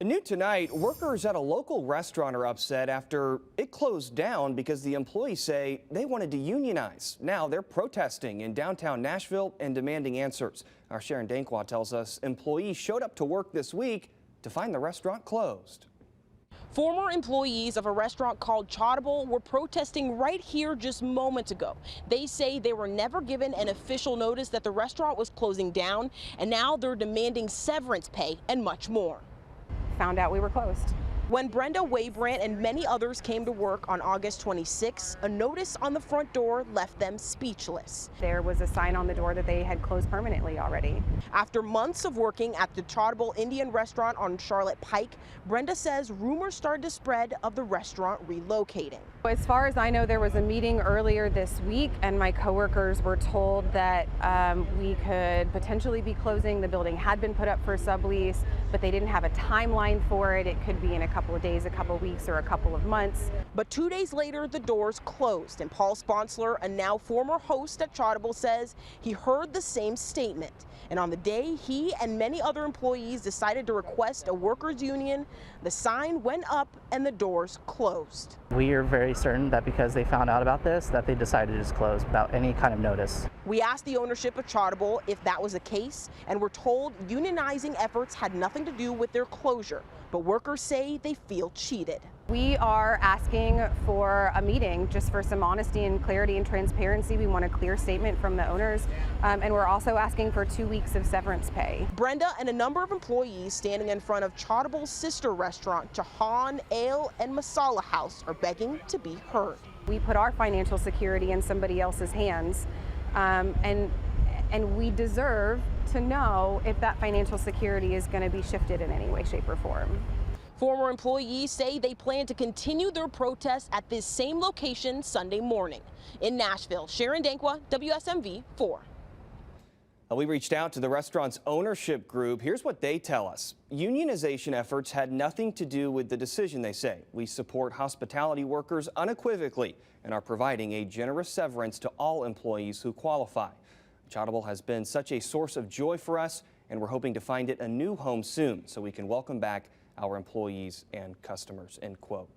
New tonight, workers at a local restaurant are upset after it closed down because the employees say they wanted to unionize. Now they're protesting in downtown Nashville and demanding answers. Our Sharon Dankwa tells us employees showed up to work this week to find the restaurant closed. Former employees of a restaurant called Chautauqua were protesting right here just moments ago. They say they were never given an official notice that the restaurant was closing down, and now they're demanding severance pay and much more. Found out we were closed. When Brenda Waybrandt and many others came to work on August 26, a notice on the front door left them speechless. There was a sign on the door that they had closed permanently already. After months of working at the Chautauqua Indian restaurant on Charlotte Pike, Brenda says rumors started to spread of the restaurant relocating. As far as I know, there was a meeting earlier this week, and my coworkers were told that we could potentially be closing. The building had been put up for sublease, but they didn't have a timeline for it. It could be in a couple of days, a couple of weeks, or a couple of months. But 2 days later, the doors closed, and Paul Sponsler, a now former host at Chautauqua, says he heard the same statement. And on the day he and many other employees decided to request a workers' union, the sign went up and the doors closed. We are very certain that because they found out about this, that they decided to just close without any kind of notice. We asked the ownership of Chautauqua if that was the case, and were told unionizing efforts had nothing to do with their closure. But workers say they feel cheated. We are asking for a meeting just for some honesty and clarity and transparency. We want a clear statement from the owners, and we're also asking for 2 weeks of severance pay. Brenda and a number of employees standing in front of Chautauqua's sister restaurant, Jahan Ale and Masala House, are begging to be heard. We put our financial security in somebody else's hands, and we deserve to know if that financial security is going to be shifted in any way, shape, or form. Former employees say they plan to continue their protests at this same location Sunday morning. In Nashville, Sharon Dankwa, WSMV 4. We reached out to the restaurant's ownership group. Here's what they tell us. Unionization efforts had nothing to do with the decision, they say. We support hospitality workers unequivocally and are providing a generous severance to all employees who qualify. Chautauqua has been such a source of joy for us, and we're hoping to find it a new home soon so we can welcome back our employees and customers, end quote.